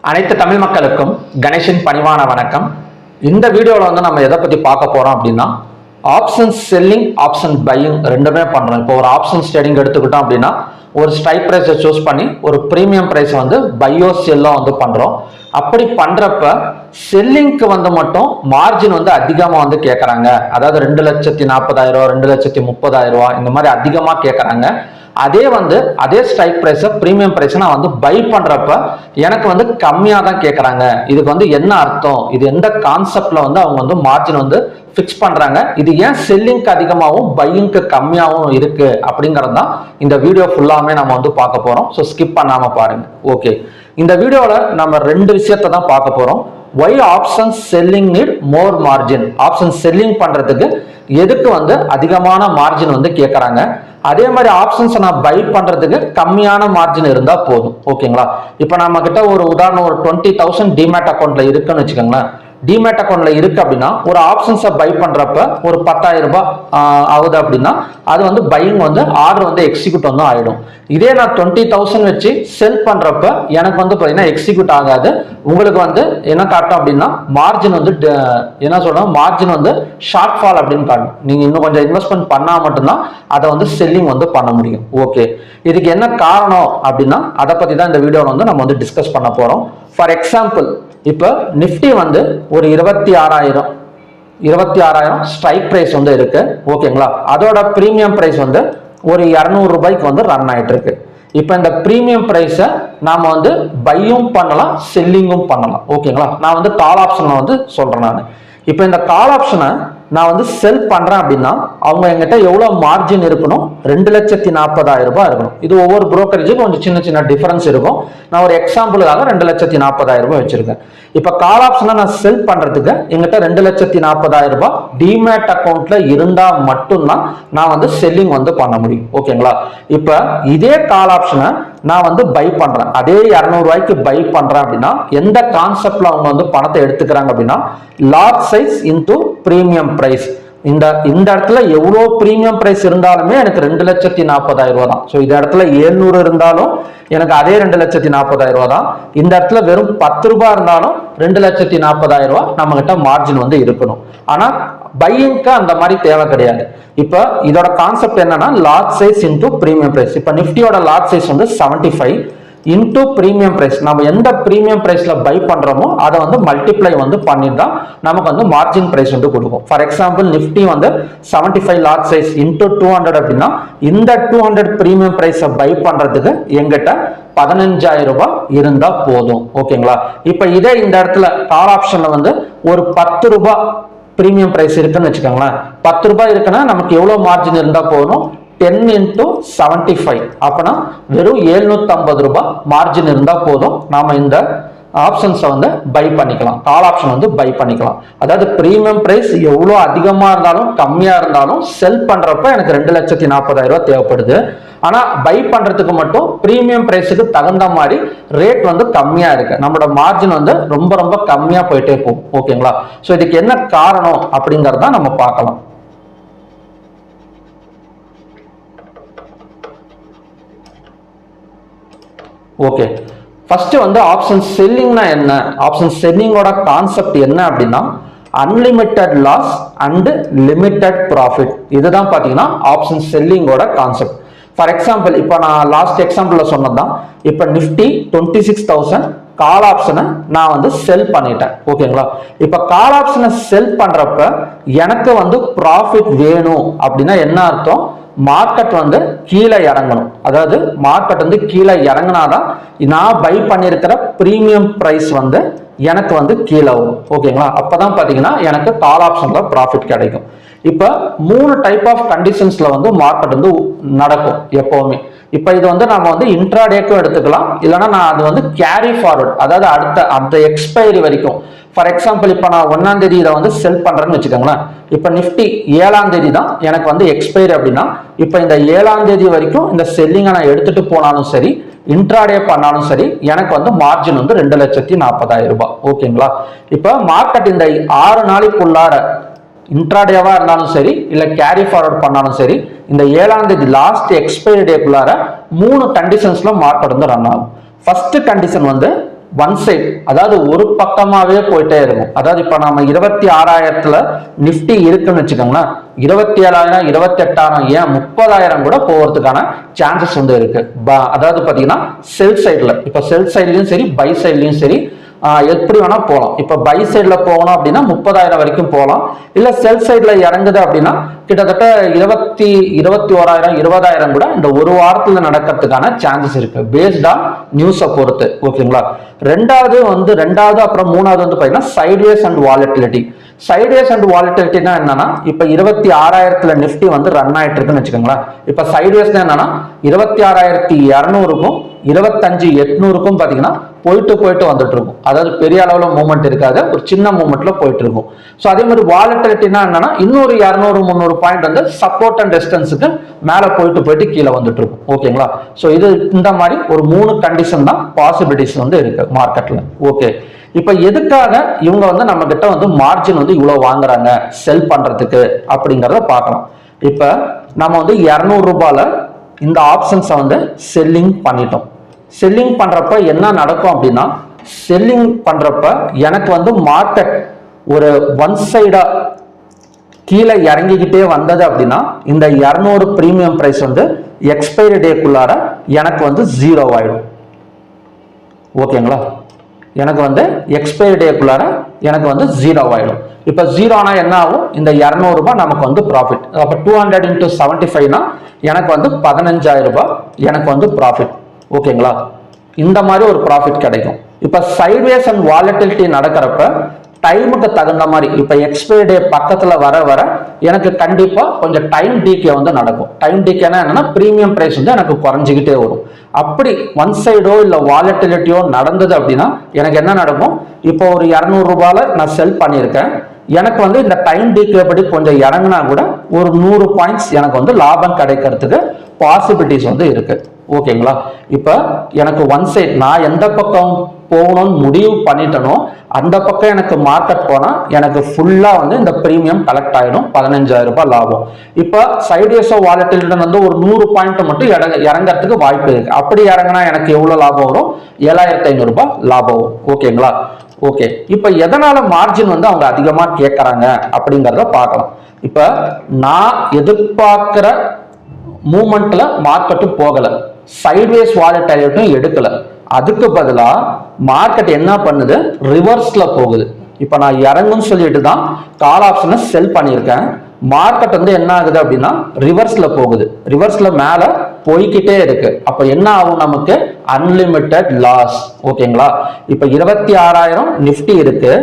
அனைத்து தமிழ் மக்களுக்கும் கணேஷின் பணிவான வணக்கம். இந்த வீடியோவில் வந்து நம்ம எதை பற்றி பார்க்க போகிறோம் அப்படின்னா, ஆப்ஷன்ஸ் செல்லிங் ஆப்ஷன் பையிங் ரெண்டுமே பண்ணுறோம். இப்போ ஒரு ஆப்ஷன்ஸ் ட்ரேடிங் எடுத்துக்கிட்டோம் அப்படின்னா, ஒரு ஸ்ட்ரைக் ப்ரைஸை சூஸ் பண்ணி ஒரு ப்ரீமியம் ப்ரைஸ் வந்து பையோ செல்லோ வந்து பண்ணுறோம். அப்படி பண்ணுறப்ப செல்லிங்க்கு வந்து மட்டும் மார்ஜின் வந்து அதிகமாக வந்து கேட்குறாங்க. அதாவது 2,40,000 2,30,000 இந்த மாதிரி அதிகமாக கேட்குறாங்க. அதே ஸ்ட்ரைக் ப்ரைஸை ப்ரீமியம் ப்ரைஸை நான் வந்து பை பண்ணுறப்ப எனக்கு வந்து கம்மியாக தான் கேட்குறாங்க. இதுக்கு வந்து என்ன அர்த்தம், இது எந்த கான்செப்ட்ல வந்து அவங்க வந்து மார்ஜின் வந்து ஃபிக்ஸ் பண்ணுறாங்க, இது ஏன் செல்லிங்க்கு அதிகமாகவும் பையிங்க்கு கம்மியாகவும் இருக்கு அப்படிங்கிறது தான் இந்த வீடியோ ஃபுல்லாமே நம்ம வந்து பார்க்க போகிறோம். ஸோ ஸ்கிப் பண்ணாமல் பாருங்க. ஓகே, இந்த வீடியோவில் நம்ம ரெண்டு விஷயத்தை தான் பார்க்க போகிறோம். why options selling need more margin, option selling பண்றதுக்கு எதுக்கு வந்து அதிகமான மார்ஜின் வந்து கேட்கறாங்க, அதே மாதிரி ஆப்ஷன்ஸ் நான் பை பண்றதுக்கு கம்மியான மார்ஜின் இருந்தா போதும். ஓகேங்களா? இப்போ நம்ம கிட்ட ஒரு உதாரணம் ஒரு 20,000 டிமேட் அக்கௌண்ட்ல இருக்குன்னு வச்சுக்கோங்களேன். டிமேட் அக்கௌண்ட்ல இருக்கு அப்படின்னா ஒரு ஆப்ஷன்ஸை பை பண்றப்ப ஒரு 10,000 ரூபாய் ஆகுது அப்படின்னா அது வந்து பையிங் வந்து ஆர்டர் வந்து எக்ஸிக்யூட் வந்து ஆயிடும். இதே நான் 20,000 வச்சு செல் பண்றப்ப எனக்கு வந்து பார்த்தீங்கன்னா எக்ஸிக்யூட் ஆகாது. உங்களுக்கு வந்து என்ன காட்டும் அப்படின்னா மார்ஜின் வந்து என்ன சொல்றோம், மார்ஜின் வந்து ஷார்ட் ஃபால் அப்படின்னு காட்டும். நீங்க இன்னும் கொஞ்சம் இன்வெஸ்ட்மெண்ட் பண்ணா மட்டும்தான் அதை வந்து செல்லிங் வந்து பண்ண முடியும். ஓகே, இதுக்கு என்ன காரணம் அப்படின்னா அதை பத்தி தான் இந்த வீடியோவில் வந்து நம்ம வந்து டிஸ்கஸ் பண்ண போறோம். ஃபார் எக்ஸாம்பிள், இப்போ நிஃப்டி வந்து ஒரு 26,000 ஸ்ட்ரைக் பிரைஸ் வந்து இருக்கு. ஓகேங்களா? அதோட பிரீமியம் பிரைஸ் வந்து ஒரு 200 ரூபாய்க்கு வந்து ரன் ஆயிட்டு இருக்கு. இப்போ இந்த பிரீமியம் பிரைஸை நாம வந்து பையும் பண்ணலாம், செல்லிங்கும் பண்ணலாம். ஓகேங்களா? நான் வந்து கால் ஆப்ஷனை வந்து சொல்றேன். நான் இப்போ இந்த கால் ஆப்ஷனை நான் வந்து செல் பண்றேன் அப்படின்னா அவங்க எங்கிட்ட எவ்வளவு மார்ஜின் இருக்கணும், 2,40,000 ரூபாய் இருக்கணும். இது ஒவ்வொரு புரோக்கரேஜும் கொஞ்சம் சின்ன சின்ன டிஃபரன்ஸ் இருக்கும். நான் ஒரு எக்ஸாம்பிளுக்காக 2,40,000 ரூபாய் வச்சிருக்கேன். இப்ப கால் ஆப்ஷனை நான் செல் பண்றதுக்கு எங்கிட்ட 2,40,000 ரூபாய் டிமேட் அக்கௌண்ட்ல இருந்தா மட்டும்தான் நான் வந்து செல்லிங் வந்து பண்ண முடியும். ஓகேங்களா? இப்ப இதே கால் ஆப்ஷனை நான் வந்து பை பண்றேன், அதே 200 ரூபாய்க்கு பை பண்றேன் அப்படின்னா எந்த கான்செப்ட்ல அவங்க வந்து பணத்தை எடுத்துக்கிறாங்க அப்படின்னா, lot size into premium price. இந்த இடத்துல எவ்வளவு பிரீமியம் பிரைஸ் இருந்தாலுமே எனக்கு 2,40,000 ரூபாய் தான். ஸோ இந்த இடத்துல 700 இருந்தாலும் எனக்கு அதே 2,40,000 ரூபாய் தான். இந்த இடத்துல வெறும் 10 ரூபாய் இருந்தாலும் 2,40,000 ரூபாய் நம்ம கிட்ட மார்ஜின் வந்து இருக்கணும். ஆனா பையிங்க்கு அந்த மாதிரி தேவை கிடையாது. இப்ப இதோட கான்செப்ட் என்னன்னா lot size into premium price. இப்ப நிஃப்டியோட லாட் சைஸ் வந்து 75 இன்டு பிரீமியம் பிரைஸ். நம்ம எந்த பிரீமியம் பிரைஸ்ல பை பண்றோமோ அதை வந்து மல்டிப்ளை வந்து பண்ணிட்டு நமக்கு வந்து மார்ஜின் பிரைஸ் வந்து கொடுக்கும். ஃபார் எக்ஸாம்பிள், நிஃப்டி வந்து 75 லாட் சைஸ் இன்டு 200 அப்படின்னா இந்த 200 பிரீமியம் பிரைஸை பை பண்றதுக்கு எங்கிட்ட 15,000 ரூபாய் இருந்தா போதும். ஓகேங்களா? இப்ப இதே இந்த இடத்துல கால் ஆப்ஷன்ல வந்து ஒரு 10 ரூபாய் பிரீமியம் பிரைஸ் இருக்குன்னு வச்சுக்கோங்களேன். 10 ரூபாய் இருக்குன்னா நமக்கு எவ்வளவு மார்ஜின் இருந்தா போதும், 10 into 75 அப்பனா வெறும் 750 ரூபாய் மார்ஜின் இருந்தா போதும். நாம இந்த ஆப்ஷன்ஸை வந்து பை பண்ணிக்கலாம், கால் ஆப்ஷன் வந்து பை பண்ணிக்கலாம். அதாவது பிரீமியம் பிரைஸ் எவ்வளோ அதிகமா இருந்தாலும் கம்மியா இருந்தாலும் செல் பண்றப்ப எனக்கு 2,40,000 ரூபாய் தேவைப்படுது. ஆனா பை பண்றதுக்கு மட்டும் பிரீமியம் பிரைஸுக்கு தகுந்த மாதிரி ரேட் வந்து கம்மியா இருக்கு. நம்மளோட மார்ஜின் வந்து ரொம்ப ரொம்ப கம்மியா போயிட்டே போகும். ஓகேங்களா? ஸோ இதுக்கு என்ன காரணம் அப்படிங்கறத நம்ம பார்க்கலாம். ஓகே, ஃபர்ஸ்ட் வந்து ஆப்ஷன் செல்லிங்னா என்ன, ஆப்ஷன் செல்லிங்கோட கான்செப்ட் என்ன அப்படின்னா unlimited loss and limited profit. இதுதான் பாத்தீங்கன்னா ஆப்ஷன் செல்லிங்கோட கான்செப்ட். ஃபார் எக்ஸாம்பிள், இப்போ நான் லாஸ்ட் எக்ஸாம்பிள்ல சொன்னதுதான். இப்போ நிஃப்டி 26,000 கால் ஆப்ஷனை நான் வந்து செல் பண்ணிட்டேன். ஓகேங்களா? இப்ப கால் ஆப்ஷனை செல் பண்றப்ப எனக்கு வந்து ப்ராஃபிட் வேணும் அப்படின்னா என்ன அர்த்தம், மார்க்கெட் வந்து கீழே இறங்கணும். அதாவது மார்க்கெட் வந்து கீழே இறங்கினாதான் நான் பை பண்ணியிருக்கிற பிரீமியம் பிரைஸ் வந்து எனக்கு வந்து கீழே வரும். ஓகேங்களா? அப்பதான் பாத்தீங்கன்னா எனக்கு கால் ஆப்ஷன்ல ப்ராஃபிட் கிடைக்கும். இப்ப 3 டைப் ஆஃப் கண்டிஷன்ஸ்ல வந்து மார்க்கெட் வந்து நடக்கும் எப்பவுமே. இப்ப இது வந்து நம்ம வந்து இன்ட்ராடேக்கும் எடுத்துக்கலாம், இல்லைன்னா நான் அது வந்து கேரி ஃபார்வர்ட், அதாவது அடுத்த எக்ஸ்பைரி வரைக்கும். ஃபார் எக்ஸாம்பிள், இப்போ நான் 1ஆம் தேதி இதை வந்து செல் பண்றேன்னு வச்சுக்கோங்களேன். இப்போ நிஃப்டி 7ஆம் தேதி தான் எனக்கு வந்து எக்ஸ்பைரி அப்படின்னா இப்போ இந்த 7ஆம் தேதி வரைக்கும் இந்த செல்லிங்கை நான் எடுத்துட்டு போனாலும் சரி, இன்ட்ராடே பண்ணாலும் சரி, எனக்கு வந்து மார்ஜின் வந்து 2,40,000 ரூபாய். ஓகேங்களா? இப்போ மார்க்கெட் இந்த 6 நாளைக்குள்ளார இன்ட்ராடேவா இருந்தாலும் சரி, இல்ல கேரி ஃபார்வர்ட் பண்ணாலும் சரி, இந்த 7ஆம் தேதி லாஸ்ட் எக்ஸ்பைரி டேக்குள்ளார 3 கண்டிஷன்ஸ்ல மார்க்கெட் வந்து ரன் ஆகும். ஃபர்ஸ்ட் கண்டிஷன் வந்து ஒன் சைட், அதாவது ஒரு பக்கமாவே போயிட்டே இருக்கும். அதாவது இப்ப நம்ம 26,000ல நிப்டி இருக்குன்னு வச்சுக்கோங்களேன், 27,000, 28,000, ஏன் 30,000 கூட போறதுக்கான சான்சஸ் வந்து இருக்கு. அதாவது பாத்தீங்கன்னா செல் சைட்ல, இப்ப செல் சைட்லயும் சரி பை சைட்லயும் சரி எப்படி வேணா போகலாம். இப்ப பை சைட்ல போகணும் அப்படின்னா 30,000 வரைக்கும் போகலாம். இல்ல செல் சைட்ல இறங்குது அப்படின்னா கிட்டத்தட்ட 21,000, 20,000 கூட இந்த ஒரு வாரத்துல நடக்கிறதுக்கான சான்சஸ் இருக்கு, பேஸ்ட் ஆன் நியூஸை பொறுத்து. ஓகேங்களா. ரெண்டாவது அப்புறம் மூணாவது வந்து பாத்தீங்கன்னா sideways and volatility. Sideways and வாலட்டிலிட்டினா என்னன்னா, இப்ப 26,000ல நிப்டி வந்து ரன் ஆயிட்டு இருக்குன்னு வச்சுக்கோங்களேன். இப்ப சைட்வேஸ்னா என்னன்னா 26,200க்கும் 25,800க்கும் பாத்தீங்கன்னா போயிட்டு வந்துட்டு இருக்கும். அதாவது பெரிய அளவுல மூவ்மெண்ட் இருக்காது, ஒரு சின்ன மூவ்மெண்ட்ல போயிட்டு இருக்கும். ஸோ அதே மாதிரி வாலட்டிலிட்டினா என்னன்னா, இன்னொரு 200-300 பாயிண்ட் வந்து சப்போர்ட் அண்ட் ரெசிஸ்டன்ஸுக்கு மேல போயிட்டு கீழே வந்துட்டு இருக்கும். ஓகேங்களா. ஸோ இது இந்த மாதிரி ஒரு 3 கண்டிஷன் தான் பாசிபிலிட்டிஸ் வந்து இருக்கு மார்க்கெட்ல. ஓகே. இப்ப எதுக்காக இவங்க வந்து நம்ம கிட்ட வந்து மார்ஜின் வந்து இவ்வளவு வாங்குறாங்க செல் பண்றதுக்கு அப்படிங்கறத பார்க்கலாம். இப்ப நம்ம வந்து 200 ரூபாயில இந்த ஆப்ஷன்ஸை வந்து செல்லிங் பண்ணிட்டோம். செல்லிங் பண்றப்ப என்ன நடக்கும் அப்படின்னா, செல்லிங் பண்றப்ப எனக்கு வந்து மார்க்கெட் ஒரு ஒன் சைடா கீழே இறங்கிக்கிட்டே வந்தது அப்படின்னா இந்த 200 பிரீமியம் பிரைஸ் வந்து எக்ஸ்பைரி டேக்குள்ளார எனக்கு வந்து 0 ஆயிடும். ஓகேங்களா. எனக்கு வந்து எக்ஸ்பைரி டேக்குள்ளார எனக்கு வந்து 0 ஆயிடும். இப்ப 0 ஆனா என்ன ஆகும், இந்த 200 ரூபாய் நமக்கு வந்து ப்ராஃபிட். அப்ப 200 into 75னா எனக்கு வந்து 15,000 ரூபாய் எனக்கு வந்து ப்ராஃபிட். ஓகேங்களா. இந்த மாதிரி ஒரு ப்ராஃபிட் கிடைக்கும். இப்ப சைட்வேஸ் அண்ட் வாலட்டிலிட்டி நடக்கிறப்ப டைமுக்கு தகுந்த மாதிரி இப்ப எக்ஸ்பைரி டே பக்கத்துல வர எனக்கு கண்டிப்பா கொஞ்சம் டைம் டீகே வந்து நடக்கும். டைம் டீகேனா என்னன்னா, பிரீமியம் பிரைஸ் வந்து எனக்கு குறைஞ்சிக்கிட்டே வரும். அப்படி ஒன் சைடோ இல்ல வாலட்டிலிட்டியோ நடந்தது அப்படின்னா எனக்கு என்ன நடக்கும், இப்போ ஒரு 200 ரூபாயில நான் செல் பண்ணியிருக்கேன், எனக்கு வந்து இந்த டைம் டீகே படி கொஞ்சம் இறங்கினா கூட ஒரு 100 பாயிண்ட்ஸ் எனக்கு வந்து லாபம் கிடைக்கிறதுக்கு பாசிபிலிட்டிஸ் வந்து இருக்கு. ஓகேங்களா. இப்ப எனக்கு ஒன் சைட் நான் எந்த பக்கம் போகணும்னு முடிவு பண்ணிட்டனோ அந்த பக்கம் எனக்கு மார்க்கெட் போனா எனக்கு ஃபுல்லா வந்து இந்த பிரீமியம் கலெக்ட் ஆயிடும், 15,000 ரூபாய் லாபம். இப்ப சைட்வேஸோ வாலட்டிலிட்டி வந்து ஒரு 100 பாயிண்ட் மட்டும் இறங்கறதுக்கு வாய்ப்பு இருக்கு. அப்படி இறங்கினா எனக்கு எவ்வளவு லாபம் வரும், 7,500 ரூபாய் லாபம் வரும். ஓகேங்களா. ஓகே. இப்ப எதனால மார்ஜின் வந்து அவங்க அதிகமா கேட்கறாங்க அப்படிங்கறத பார்க்கலாம். இப்ப நான் எதிர்பார்க்கிற மூவ்மெண்ட்ல மார்க்கெட்டு போகல, சைட்வேஸ் வாலட்டிலிட்டியும் எடுக்கல, அதுக்கு பதிலா மார்க்கெட் என்ன பண்ணுது, ரிவர்ஸ்ல போகுது. இப்ப நான் இறங்குன்னு சொல்லிட்டு தான் கால் ஆப்ஷனை செல் பண்ணியிருக்கேன். மார்க்கெட் வந்து என்ன ஆகுது அப்படின்னா ரிவர்ஸ்ல போகுது, ரிவர்ஸ்ல மேல போய்கிட்டே இருக்கு. அப்ப என்ன ஆகும், நமக்கு அன்லிமிட்டெட் லாஸ். ஓகேங்களா. இப்ப 26,000 நிப்டி இருக்கு.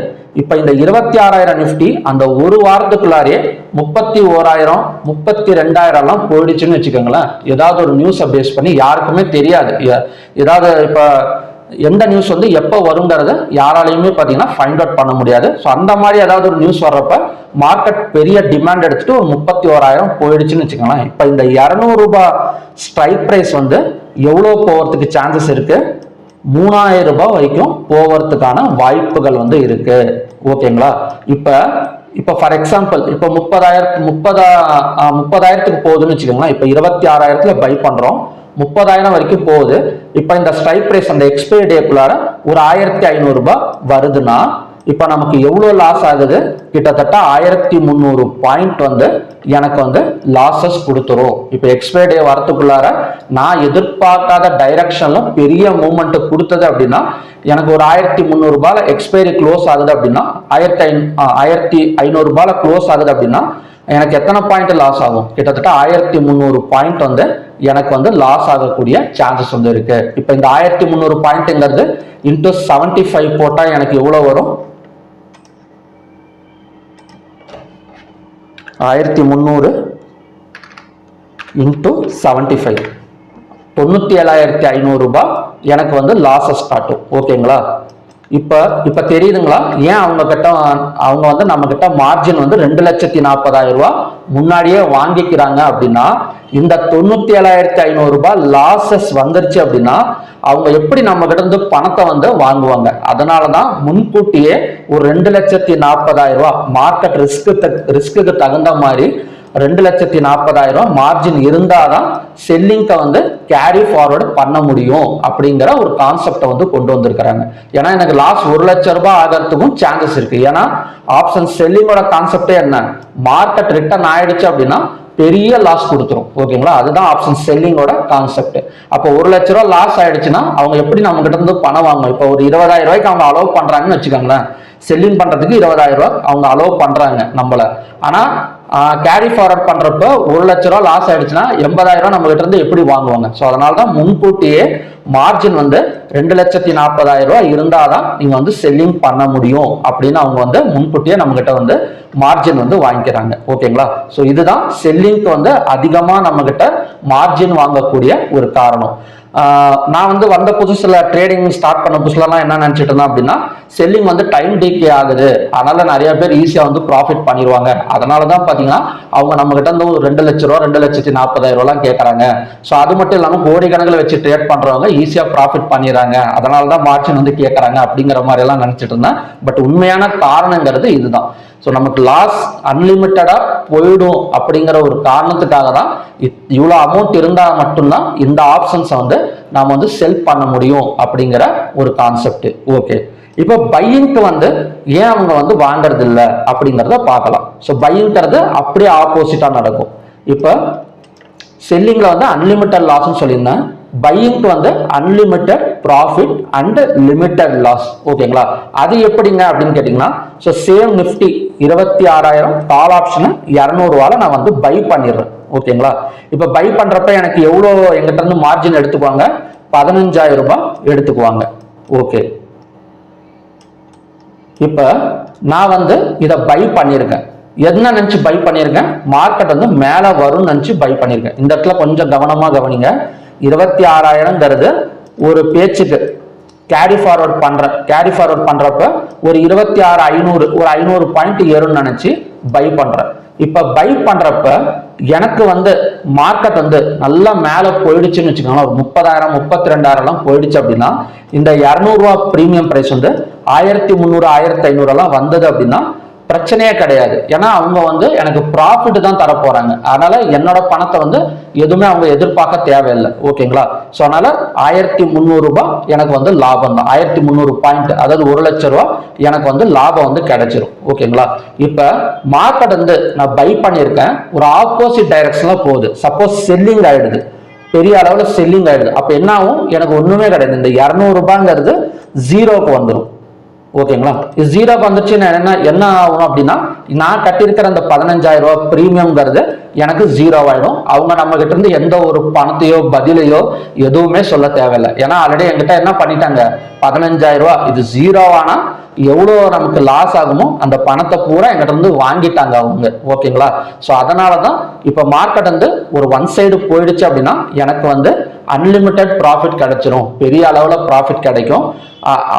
இப்ப இந்த 26,000 நிப்டி அந்த ஒரு வாரத்துக்குள்ளாரே 31,000, 32,000 எல்லாம் போயிடுச்சுன்னு வச்சுக்கோங்களேன். ஏதாவது ஒரு நியூஸை பேஸ் பண்ணி, யாருக்குமே தெரியாது, ஏதாவது இப்ப எந்த நியூஸ் வந்து எப்போ வருங்கிறத யாராலையுமே பார்த்தீங்கன்னா ஃபைண்ட் அவுட் பண்ண முடியாது. ஸோ அந்த மாதிரி ஏதாவது ஒரு நியூஸ் வர்றப்ப மார்க்கெட் பெரிய டிமாண்ட் எடுத்துட்டு ஒரு 31,000 போயிடுச்சுன்னு வச்சுக்கோங்களேன். இப்போ இந்த 200 ரூபாய் ஸ்ட்ரைக் பிரைஸ் வந்து எவ்வளோ போகிறதுக்கு சான்சஸ் இருக்கு, 3,000 ரூபாய் வரைக்கும் போவதுக்கான வாய்ப்புகள் வந்து இருக்கு. ஓகேங்களா. இப்ப ஃபார் எக்ஸாம்பிள் இப்ப 30,000க்கு போகுதுன்னு வச்சுக்கோங்களேன். இப்ப 26,000ல பை பண்றோம், 30,000 வரைக்கும் போகுது. இப்ப இந்த ஸ்ட்ரைக் பிரைஸ் அந்த எக்ஸ்பைரி டேக்குள்ளார ஒரு 1,500 ரூபாய் வருதுன்னா இப்ப நமக்கு எவ்வளவு லாஸ் ஆகுது, கிட்டத்தட்ட 1,300 பாயிண்ட் வந்து எனக்கு வந்து லாசஸ் கொடுத்துரும். இப்ப எக்ஸ்பைரி டே வரத்துக்குள்ளார நான் எதிர்பார்க்காத டைரக்ஷன்ல பெரிய மூவ்மெண்ட் கொடுத்தது அப்படின்னா எனக்கு ஒரு 1,300 ரூபாயில எக்ஸ்பைரி க்ளோஸ் ஆகுது அப்படின்னா 1,500 ரூபாயில க்ளோஸ் ஆகுது அப்படின்னா எனக்கு எத்தனை பாயிண்ட் லாஸ் ஆகும், கிட்டத்தட்ட 1,300 பாயிண்ட் வந்து எனக்கு வந்து லாஸ் ஆகக்கூடிய சான்சஸ் வந்து இருக்கு. இப்ப இந்த 1,300 பாயிண்ட்ங்கிறது இன்டூ 75 போட்டா எனக்கு எவ்வளவு வரும், 1,300 இன்டூ 75, 97,500 ரூபாய் எனக்கு வந்து லாஸஸ் காட்டும். ஓகேங்களா. இப்ப தெரியுதுங்களா ஏன் அவங்க வந்து நம்ம கிட்ட மார்ஜின் வந்து 2,40,000 ரூபாய் முன்னாடியே வாங்கிக்கிறாங்க அப்படின்னா, இந்த 97,500 ரூபாய் லாசஸ் வந்துருச்சு அப்படின்னா அவங்க எப்படி நம்ம கிட்ட இருந்து பணத்தை வந்து வாங்குவாங்க. அதனாலதான் முன்கூட்டியே ஒரு 2,40,000 ரூபாய் மார்க்கெட் ரிஸ்க்கு தகுந்த மாதிரி 2,40,000 மார்ஜின் இருந்தாதான் செல்லிங்கை வந்து கேரி ஃபார்வர்டு பண்ண முடியும் அப்படிங்கிற ஒரு கான்செப்டை வந்து கொண்டு வந்திருக்கிறாங்க. ஏன்னா எனக்கு லாஸ் 1,00,000 ரூபாய் ஆகிறதுக்கும் சான்சஸ் இருக்கு. ஏன்னா ஆப்ஷன் செல்லிங்கோட கான்செப்டே என்ன, மார்க்கெட் ரிட்டர்ன் ஆயிடுச்சு அப்படின்னா பெரிய லாஸ் கொடுத்துரும். ஓகேங்களா, அதுதான் ஆப்ஷன் செல்லிங்கோட கான்செப்ட். அப்போ 1,00,000 ரூபாய் லாஸ் ஆயிடுச்சுன்னா அவங்க எப்படி நம்ம கிட்ட இருந்து பணம் வாங்கணும்? இப்போ ஒரு 20,000 ரூபாய்க்கு அவங்க அலோவ் பண்றாங்கன்னு வச்சுக்கோங்களேன், செல்லிங் பண்றதுக்கு 20,000 ரூபாய் அவங்க அலோவ் பண்றாங்க நம்மள. ஆனா கேரி ஃபார்வர்ட் பண்றப்ப 1,00,000 ரூபாய் லாஸ் ஆயிடுச்சுன்னா 80,000 ரூபாய் நம்ம கிட்ட இருந்து எப்படி வாங்குவாங்க? ஸோ அதனால தான் முன்கூட்டியே மார்ஜின் வந்து 2,40,000 ரூபாய் இருந்தாதான் நீங்க வந்து செல்லிங் பண்ண முடியும் அப்படின்னு அவங்க வந்து முன்கூட்டியே நம்ம கிட்ட வந்து மார்ஜின் வந்து வாங்கிக்கிறாங்க. ஓகேங்களா, ஸோ இதுதான் செல்லிங்க்கு வந்து அதிகமா நம்ம கிட்ட மார்ஜின் வாங்கக்கூடிய ஒரு காரணம். நான் வந்து வந்த புதுசுல ட்ரேடிங் ஸ்டார்ட் பண்ண புதுசுலாம் என்ன நினைச்சிட்டு இருந்தேன் அப்படின்னா, செல்லிங் வந்து டைம் டிகே ஆகுது, அதனால நிறைய பேர் ஈஸியா வந்து ப்ராஃபிட் பண்ணிடுவாங்க. அதனாலதான் பாத்தீங்கன்னா அவங்க நம்ம கிட்ட இருந்து 2,00,000 ரூபாய் 2,40,000 ரூபாய் கேட்கறாங்க. ஸோ அது மட்டும் இல்லாம கோடிக்கணக்கில் வச்சு ட்ரேட் பண்றவங்க ஈஸியா ப்ராஃபிட் பண்ணிடுறாங்க, அதனாலதான் மார்ஜின் வந்து கேட்கறாங்க அப்படிங்கிற மாதிரி எல்லாம் நினைச்சிட்டு இருந்தேன். பட் உண்மையான காரணங்கிறது இதுதான். ஸோ நமக்கு லாஸ் அன்லிமிட்டடா போயிடும் அப்படிங்கிற ஒரு காரணத்துக்காக தான் இவ்வளோ அமௌண்ட் இருந்தால் மட்டும்தான் இந்த ஆப்ஷன்ஸை வந்து நாம வந்து செல் பண்ண முடியும் அப்படிங்கிற ஒரு கான்செப்ட். ஓகே, இப்போ பையிங்க்கு வந்து ஏன் அவங்க வந்து வாங்கறது இல்லை அப்படிங்கிறத பார்க்கலாம். ஸோ பையிங்கிறது அப்படியே ஆப்போசிட்டா நடக்கும். இப்போ செல்லிங்ல வந்து அன்லிமிட்டட் லாஸ்ன்னு சொல்லியிருந்தேன், பையிங்க்கு வந்து unlimited profit and limited loss. ஓகேங்களா, அது எப்படிங்க அப்படின்னு கேட்டீங்கன்னா, ஸோ சேம் நிஃப்டி 26,000 கால் ஆப்ஷனை 200 ரூபாய் நான் வந்து பை பண்ணிடுறேன். ஓகேங்களா, இப்போ பை பண்றப்ப எனக்கு எவ்வளோ எங்கிட்ட இருந்து மார்ஜின் எடுத்துக்குவாங்க? 15,000 ரூபாய் எடுத்துக்குவாங்க. ஓகே, இப்போ நான் வந்து இதை பை பண்ணியிருக்கேன். என்ன நினைச்சு பை பண்ணியிருக்கேன்? மார்க்கெட் வந்து மேலே வரும்னு நினைச்சு பை பண்ணியிருக்கேன். இந்த இடத்துல கொஞ்சம் கவனமா கவனிங்க. 26,000ங்கிறது ஒரு பேச்சுக்கு கேரி ஃபார்வர்ட் பண்றப்ப ஒரு 26,500 ஒரு 500 பாயிண்ட் ஏறும்னு நினைச்சு பை பண்றேன். இப்ப பை பண்றப்ப எனக்கு வந்து மார்க்கெட் வந்து நல்லா மேல போயிடுச்சுன்னு வச்சுக்கோங்களேன், ஒரு 30,000 32,000 எல்லாம் போயிடுச்சு அப்படின்னா இந்த 200 ரூபாய் பிரீமியம் பிரைஸ் வந்து 1,300 1,500 எல்லாம் வந்தது அப்படின்னா பிரச்சனையே கிடையாது. ஏன்னா அவங்க வந்து எனக்கு ப்ராஃபிட் தான் தர போறாங்க. அதனால என்னோட பணத்தை வந்து எதுவுமே அவங்க எதிர்பார்க்க தேவையில்லை. ஓகேங்களா, ஸோ அதனால 1,300 ரூபாய் எனக்கு வந்து லாபம் தான். 1,300 பாயிண்ட், அதாவது 1,00,000 ரூபாய் எனக்கு வந்து லாபம் வந்து கிடைச்சிரும். ஓகேங்களா, இப்ப மார்க்கெட் வந்து நான் பை பண்ணியிருக்கேன், ஒரு ஆப்போசிட் டைரக்ஷன்ல போகுது. சப்போஸ் செல்லிங் ஆயிடுது, பெரிய அளவுல செல்லிங் ஆயிடுது, அப்ப என்ன ஆகும்? எனக்கு ஒண்ணுமே கிடையாது. இந்த 200 ரூபாய்ங்கிறது ஜீரோக்கு வந்துடும். ஓகேங்களா, இது ஜீரோக்கு வந்துச்சு என்ன ஆகும் அப்படின்னா, நான் கட்டியிருக்கிற அந்த 15,000 ரூபாய் பிரீமியம்ங்கிறது எனக்கு ஜீரோ ஆயிடும். அவங்க நம்ம கிட்ட இருந்து எந்த ஒரு பணத்தையோ பதிலையோ எதுவுமே சொல்ல தேவையில்லை. ஏன்னா ஆல்ரெடி என்கிட்ட என்ன பண்ணிட்டாங்க, 15,000 ரூபாய் இது ஜீரோவானா எவ்வளோ நமக்கு லாஸ் ஆகுமோ அந்த பணத்தை பூரா எங்கிட்ட இருந்து வாங்கிட்டாங்க அவங்க. ஓகேங்களா, ஸோ அதனாலதான் இப்ப மார்க்கெட் வந்து ஒரு ஒன் சைடு போயிடுச்சு அப்படின்னா எனக்கு வந்து அன்லிமிட்டெட் ப்ராஃபிட் கிடைச்சிரும், பெரிய அளவுல ப்ராஃபிட் கிடைக்கும்.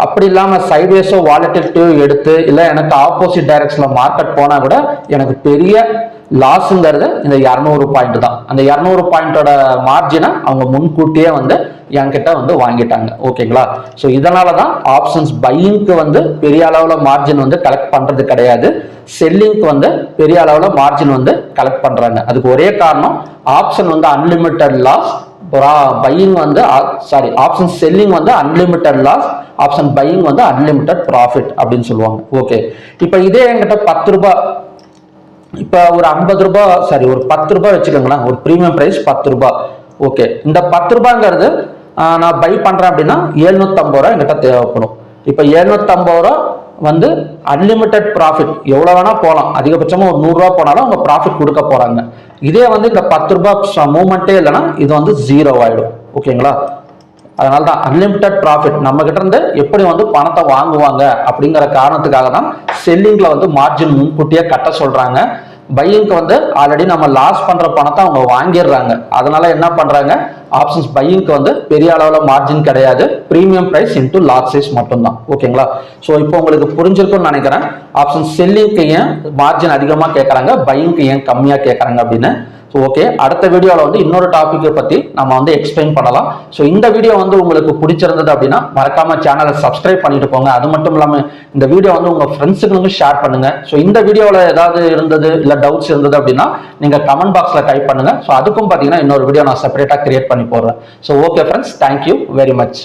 அப்படி இல்லாம சைட்வேஸோ வாலட்டிலிட்டியோ எடுத்து இல்லை எனக்கு ஆப்போசிட் டைரக்ஷன்ல மார்க்கெட் போனா கூட எனக்கு பெரிய லாஸ்ங்கிறது இந்த 200 பாயிண்ட் தான். அந்த 200 பாயிண்டோட மார்ஜினை அவங்க முன்கூட்டியே வந்து என்கிட்ட வந்து வாங்கிட்டாங்க. ஓகேங்களா, ஸோ இதனாலதான் ஆப்ஷன்ஸ் பையிங்க்கு வந்து பெரிய அளவுல மார்ஜின் வந்து கலெக்ட் பண்றது கிடையாது, செல்லிங்க்கு வந்து பெரிய அளவுல மார்ஜின் வந்து கலெக்ட் பண்றாங்க. அதுக்கு ஒரே காரணம், ஆப்ஷன் வந்து அன்லிமிட்டட் லாஸ், பையிங் வந்து ஆப்ஷன் செல்லிங் வந்து அன்லிமிட்டட் லாஸ், ஆப்ஷன் பையிங் வந்து அன்லிமிட்டட் ப்ராஃபிட் அப்படின்னு சொல்லுவாங்க. ஓகே, இப்போ இதே என்கிட்ட 10 ரூபாய், இப்ப ஒரு 50 ரூபாய் ஒரு 10 ரூபாய் வச்சுக்கோங்களேன், ஒரு பிரீமியம் பிரைஸ் 10 ரூபாய். ஓகே, இந்த 10 ரூபாய்ங்கிறது நான் பை பண்றேன் அப்படின்னா 750 ரூபாய் என்கிட்ட தேவைப்படும். இப்ப 750 ரூபாய் வந்து அன்லிமிட்டட் ப்ராஃபிட், எவ்வளவு வேணா போகலாம், அதிகபட்சமா ஒரு 100 ரூபாய் போனாலும் அவங்க ப்ராஃபிட் கொடுக்க போறாங்க. இதே வந்து இந்த 10 ரூபாய் மூவ்மெண்ட்டே இல்லைன்னா இது வந்து ஜீரோ ஆயிடும். ஓகேங்களா, அதனால்தான் அன்லிமிட்டட் ப்ராஃபிட் நம்ம கிட்ட இருந்து எப்படி வந்து பணத்தை வாங்குவாங்க அப்படிங்கிற காரணத்துக்காக தான் செல்லிங்ல வந்து மார்ஜின் முன்கூட்டியே கட்ட சொல்றாங்க. பையிங்க்கு வந்து ஆல்ரெடி நம்ம லாஸ் பண்ற பணத்தை அவங்க வாங்கிடுறாங்க. அதனால என்ன பண்றாங்க, ஆப்ஷன்ஸ் பையிங்க்கு வந்து பெரிய அளவுல மார்ஜின் கிடையாது, premium price into lot size மட்டும்தான். ஓகேங்களா, ஸோ இப்போ உங்களுக்கு புரிஞ்சிருக்கும்னு நினைக்கிறேன், ஆப்ஷன் செல்லிங்க்கு ஏன் மார்ஜின் அதிகமா கேட்கறாங்க, பையிங்க்கு ஏன் கம்மியா கேட்கறாங்க அப்படின்னு. ஓகே, அடுத்த வீடியோவில் வந்து இன்னொரு டாபிக்கை பற்றி நம்ம வந்து எக்ஸ்பிளைன் பண்ணலாம். ஸோ இந்த வீடியோ வந்து உங்களுக்கு பிடிச்சிருந்தது அப்படின்னா மறக்காம சேனலை சப்ஸ்கிரைப் பண்ணிட்டு போங்க. அது மட்டும் இல்லாமல் இந்த வீடியோ வந்து உங்கள் ஃப்ரெண்ட்ஸுக்கு ஷேர் பண்ணுங்க. ஸோ இந்த வீடியோவில் ஏதாவது இருந்தது இல்லை டவுட்ஸ் இருந்தது அப்படின்னா நீங்கள் கமெண்ட் பாக்ஸில் டைப் பண்ணுங்க. ஸோ அதுக்கும் பார்த்தீங்கன்னா இன்னொரு வீடியோ நான் செப்பரேட்டாக கிரியேட் பண்ணி போடுறேன். So okay friends, thank you very much.